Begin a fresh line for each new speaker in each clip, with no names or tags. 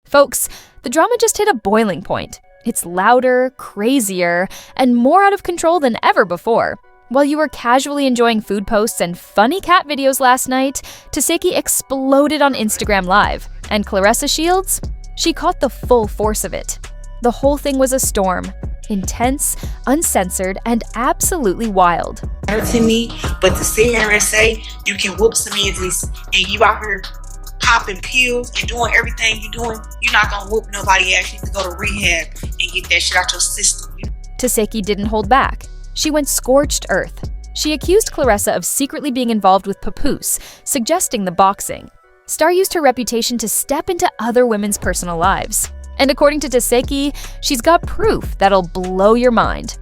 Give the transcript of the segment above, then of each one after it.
Folks, the drama just hit a boiling point. It's louder, crazier, and more out of control than ever before. While you were casually enjoying food posts and funny cat videos last night, Tesehki exploded on Instagram Live, and Claressa Shields? She caught the full force of it. The whole thing was a storm. Intense, uncensored, and absolutely wild.
To me, but to sit here and say you can whoop some edges and you out here popping pills and doing everything you're doing, you're not gonna whoop nobody ass. You need to go to rehab and get that shit out your system.
Tesehki didn't hold back. She went scorched earth. She accused Claressa of secretly being involved with Papoose, suggesting the boxing. Star used her reputation to step into other women's personal lives. And according to Tesehki, she's got proof that'll blow your mind.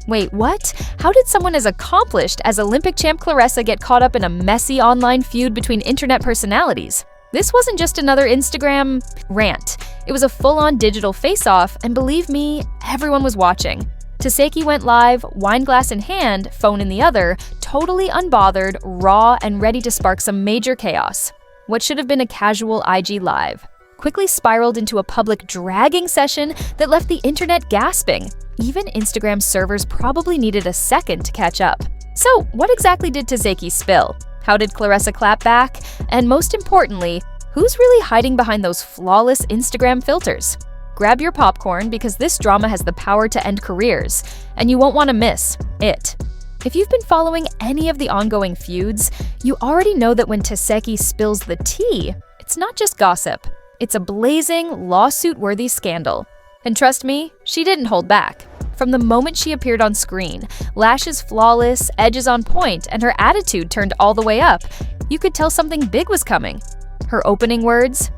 Wait, what? How did someone as accomplished as Olympic champ Claressa get caught up in a messy online feud between internet personalities? This wasn't just another Instagram rant. It was a full-on digital face-off, and believe me, everyone was watching. Tesehki went live, wine glass in hand, phone in the other, totally unbothered, raw, and ready to spark some major chaos. What should have been a casual IG live quickly spiraled into a public dragging session that left the internet gasping. Even Instagram servers probably needed a second to catch up. So, what exactly did Tesehki spill? How did Claressa clap back? And most importantly, who's really hiding behind those flawless Instagram filters? Grab your popcorn because this drama has the power to end careers, and you won't want to miss it. If you've been following any of the ongoing feuds, you already know that when Tesehki spills the tea, it's not just gossip. It's a blazing, lawsuit-worthy scandal. And trust me, she didn't hold back. From the moment she appeared on screen, lashes flawless, edges on point, and her attitude turned all the way up, you could tell something big was coming. Her opening words?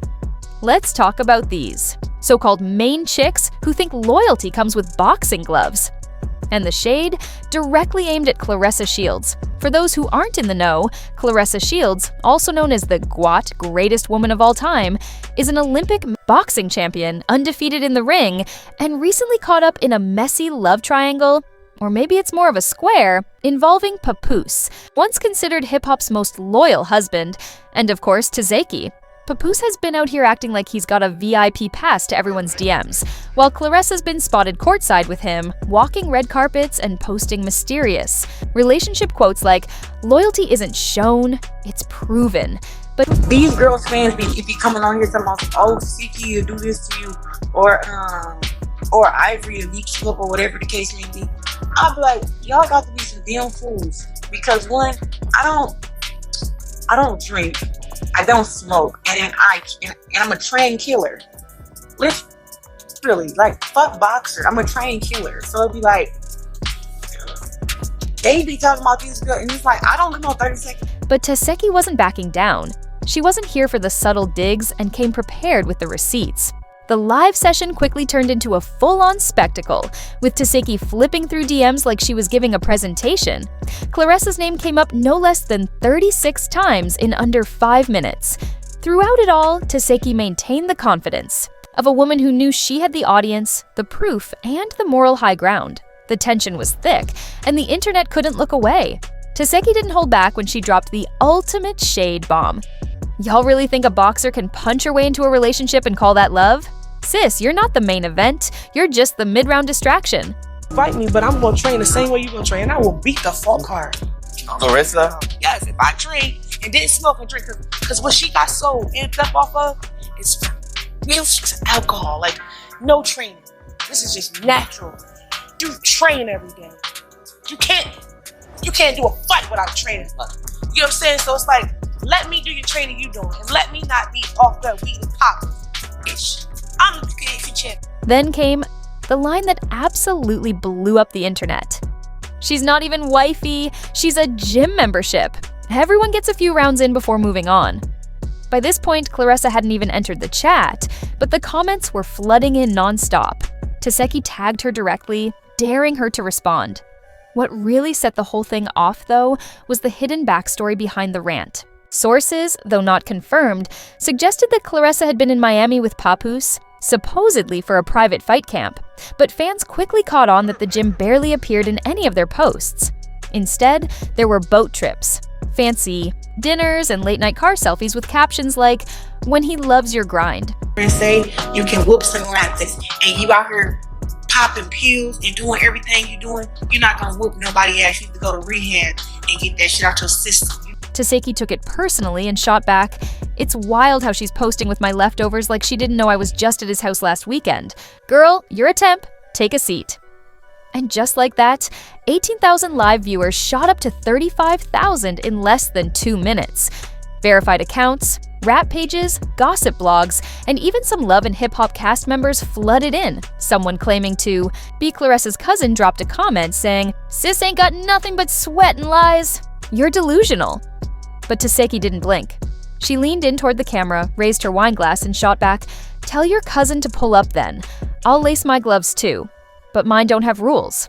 Let's talk about these. So-called main chicks who think loyalty comes with boxing gloves. And the shade directly aimed at Claressa Shields. For those who aren't in the know, Claressa Shields, also known as the GWAT greatest woman of all time, is an Olympic boxing champion, undefeated in the ring, and recently caught up in a messy love triangle, or maybe it's more of a square, involving Papoose, once considered hip-hop's most loyal husband, and of course Tesehki. Papoose has been out here acting like he's got a VIP pass to everyone's DMs, while Claressa's been spotted courtside with him, walking red carpets and posting mysterious relationship quotes like, "Loyalty isn't shown, it's proven." But
these girls fans be coming on here talking about, "Oh, Siki will do this to you," or Ivory will beat you up, or whatever the case may be. I'll be like, y'all got to be some damn fools, because one, I don't drink. I don't smoke, and I'm a trained killer. Literally, like, fuck boxer. I'm a trained killer. So it'd be like, they be talking about these girls, and it's like, I don't live on 30 seconds.
But Tesehki wasn't backing down. She wasn't here for the subtle digs and came prepared with the receipts. The live session quickly turned into a full-on spectacle, with Tesehki flipping through DMs like she was giving a presentation. Claressa's name came up no less than 36 times in under 5 minutes. Throughout it all, Tesehki maintained the confidence of a woman who knew she had the audience, the proof, and the moral high ground. The tension was thick, and the internet couldn't look away. Tesehki didn't hold back when she dropped the ultimate shade bomb. Y'all really think a boxer can punch her way into a relationship and call that love? Sis, you're not the main event. You're just the mid-round distraction.
Fight me, but I'm gonna train the same way you're gonna train. I will beat the fuck hard.
Clarissa?
Yes, if I train and didn't smoke and drink, because what she got so amped up off of is just alcohol. Like, no training. This is just natural. You train every day. You can't do a fight without training. You know what I'm saying? So it's like, let me do your training you doing, and let me not be off the weed and pop. Bitch. I'm the champ.
Then came the line that absolutely blew up the internet. She's not even wifey, she's a gym membership. Everyone gets a few rounds in before moving on. By this point, Claressa hadn't even entered the chat, but the comments were flooding in nonstop. Tesehki tagged her directly, daring her to respond. What really set the whole thing off, though, was the hidden backstory behind the rant. Sources, though not confirmed, suggested that Claressa had been in Miami with Papoose, supposedly for a private fight camp, but fans quickly caught on that the gym barely appeared in any of their posts. Instead, there were boat trips, Fancy dinners and late-night car selfies with captions like, "When he loves your grind."
And say you can whoop some Atlantis and you out here popping pills and doing everything you're doing, you're not gonna whoop nobody ass. You need to go to rehab and get that shit out your system.
Tesehki took it personally and shot back, "It's wild how she's posting with my leftovers like she didn't know I was just at his house last weekend. Girl, you're a temp. Take a seat." And just like that, 18,000 live viewers shot up to 35,000 in less than 2 minutes. Verified accounts, rap pages, gossip blogs, and even some Love and Hip Hop cast members flooded in. Someone claiming to be Claressa's cousin dropped a comment saying, "Sis ain't got nothing but sweat and lies. You're delusional." But Tesehki didn't blink. She leaned in toward the camera, raised her wine glass, and shot back, "Tell your cousin to pull up then. I'll lace my gloves too. But mine don't have rules."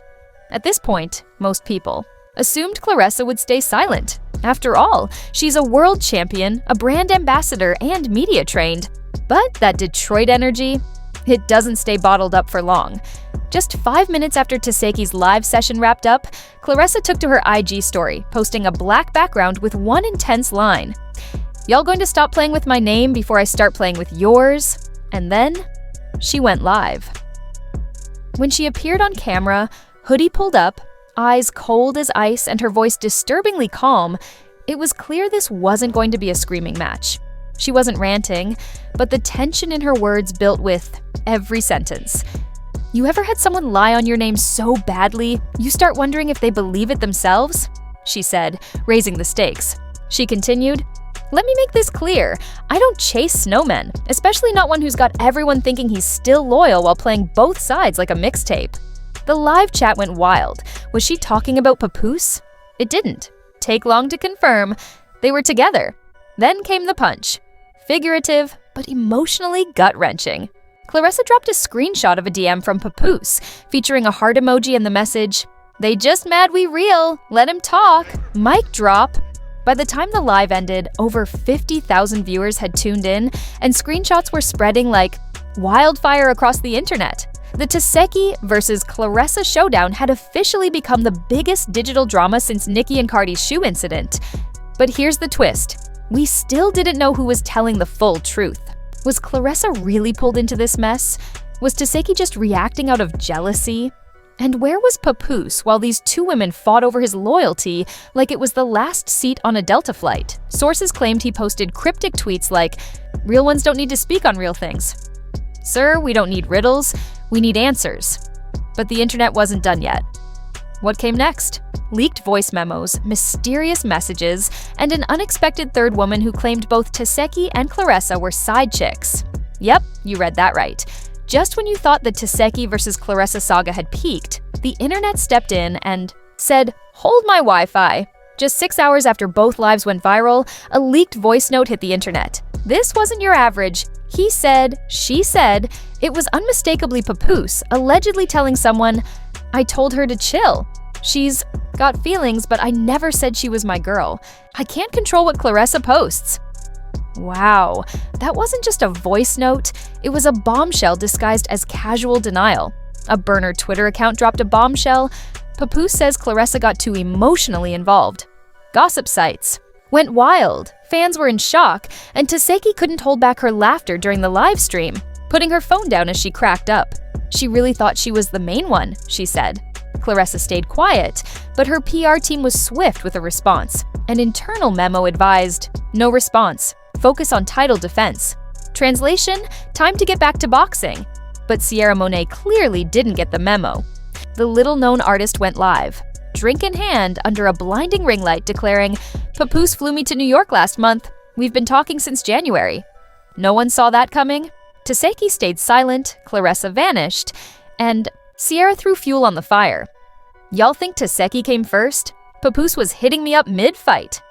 At this point, most people assumed Claressa would stay silent. After all, she's a world champion, a brand ambassador, and media trained. But that Detroit energy, it doesn't stay bottled up for long. Just 5 minutes after Tesekhi's live session wrapped up, Claressa took to her IG story, posting a black background with one intense line. "Y'all going to stop playing with my name before I start playing with yours?" And then she went live. When she appeared on camera, hoodie pulled up, eyes cold as ice, and her voice disturbingly calm, it was clear this wasn't going to be a screaming match. She wasn't ranting, but the tension in her words built with every sentence. You ever had someone lie on your name so badly, you start wondering if they believe it themselves? She said, raising the stakes. She continued, "Let me make this clear. I don't chase snowmen, especially not one who's got everyone thinking he's still loyal while playing both sides like a mixtape." The live chat went wild. Was she talking about Papoose? It didn't take long to confirm. They were together. Then came the punch. Figurative, but emotionally gut-wrenching. Claressa dropped a screenshot of a DM from Papoose, featuring a heart emoji and the message, "They just mad we real. Let him talk." Mic drop. By the time the live ended, over 50,000 viewers had tuned in, and screenshots were spreading like wildfire across the internet. The Tesekhi versus Claressa showdown had officially become the biggest digital drama since Nicki and Cardi's shoe incident. But here's the twist. We still didn't know who was telling the full truth. Was Claressa really pulled into this mess? Was Tesekhi just reacting out of jealousy? And where was Papoose while these two women fought over his loyalty like it was the last seat on a Delta flight? Sources claimed he posted cryptic tweets like, "Real ones don't need to speak on real things. Sir, we don't need riddles, we need answers." But the internet wasn't done yet. What came next? Leaked voice memos, mysterious messages, and an unexpected third woman who claimed both Tesekhi and Claressa were side chicks. Yep, you read that right. Just when you thought the Tesekhi versus Claressa saga had peaked, the internet stepped in and said, "Hold my Wi-Fi." Just 6 hours after both lives went viral, a leaked voice note hit the internet. This wasn't your average he said, she said. It was unmistakably Papoose, allegedly telling someone, "I told her to chill. She's got feelings, but I never said she was my girl. I can't control what Claressa posts." Wow, that wasn't just a voice note, it was a bombshell disguised as casual denial. A burner Twitter account dropped a bombshell. Papoose says Claressa got too emotionally involved. Gossip sites went wild. Fans were in shock, and Tesekhi couldn't hold back her laughter during the live stream, putting her phone down as she cracked up. She really thought she was the main one, she said. Claressa stayed quiet, but her PR team was swift with a response. An internal memo advised, "No response. Focus on title defense." Translation, time to get back to boxing. But Sierra Monet clearly didn't get the memo. The little-known artist went live, drink in hand under a blinding ring light, declaring, "Papoose flew me to New York last month. We've been talking since January." No one saw that coming. Tesehki stayed silent, Claressa vanished, and Sierra threw fuel on the fire. "Y'all think Tesekhi came first? Papoose was hitting me up mid-fight."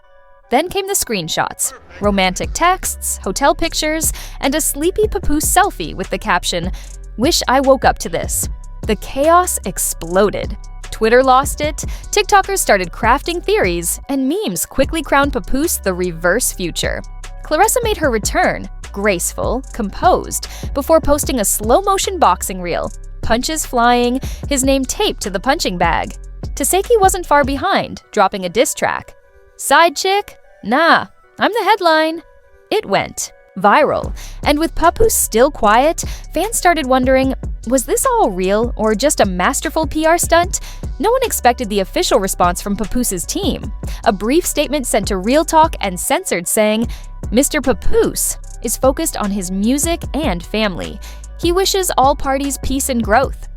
Then came the screenshots, romantic texts, hotel pictures, and a sleepy Papoose selfie with the caption, "Wish I woke up to this." The chaos exploded. Twitter lost it, TikTokers started crafting theories, and memes quickly crowned Papoose the reverse future. Claressa made her return, graceful, composed, before posting a slow-motion boxing reel, punches flying, his name taped to the punching bag. Tesehki wasn't far behind, dropping a diss track. Sidechick? Nah, I'm the headline. It went viral, and with Papoose still quiet, fans started wondering, was this all real or just a masterful PR stunt? No one expected the official response from Papoose's team. A brief statement sent to Real Talk and censored saying, Mr. Papoose is focused on his music and family. He wishes all parties peace and growth.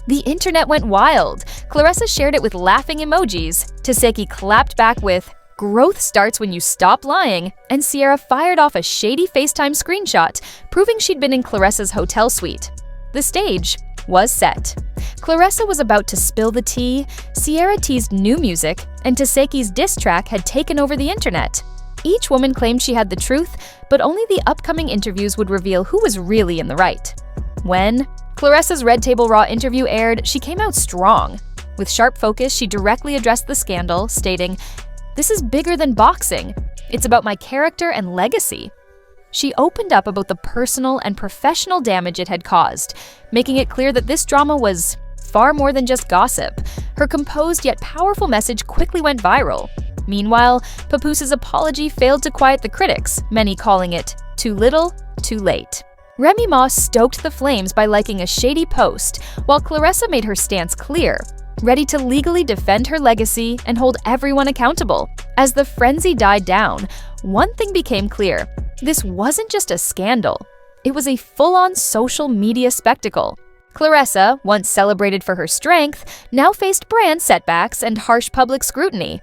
The internet went wild. Claressa shared it with laughing emojis. Tesehki clapped back with, growth starts when you stop lying, and Sierra fired off a shady FaceTime screenshot, proving she'd been in Claressa's hotel suite. The stage was set. Claressa was about to spill the tea, Sierra teased new music, and Tesekhi's diss track had taken over the internet. Each woman claimed she had the truth, but only the upcoming interviews would reveal who was really in the right. When Claressa's Red Table Raw interview aired, she came out strong. With sharp focus, she directly addressed the scandal, stating, "This is bigger than boxing. It's about my character and legacy." She opened up about the personal and professional damage it had caused, making it clear that this drama was far more than just gossip. Her composed yet powerful message quickly went viral. Meanwhile, Papoose's apology failed to quiet the critics, many calling it too little, too late. Remy Ma stoked the flames by liking a shady post, while Claressa made her stance clear, ready to legally defend her legacy and hold everyone accountable. As the frenzy died down, one thing became clear. This wasn't just a scandal. It was a full-on social media spectacle. Claressa, once celebrated for her strength, now faced brand setbacks and harsh public scrutiny.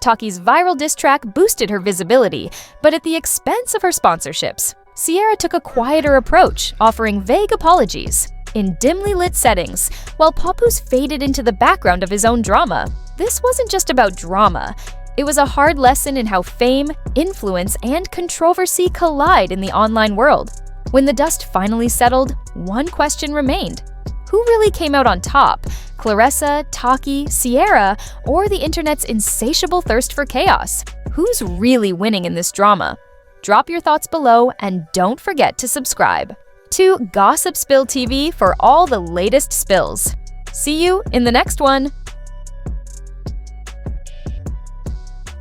Taki's viral diss track boosted her visibility, but at the expense of her sponsorships. Sierra took a quieter approach, offering vague apologies in dimly lit settings, while Papoose faded into the background of his own drama. This wasn't just about drama. It was a hard lesson in how fame, influence, and controversy collide in the online world. When the dust finally settled, one question remained. Who really came out on top? Claressa, Taki, Sierra, or the internet's insatiable thirst for chaos? Who's really winning in this drama? Drop your thoughts below and don't forget to subscribe to Gossip Spill TV for all the latest spills. See you in the next one!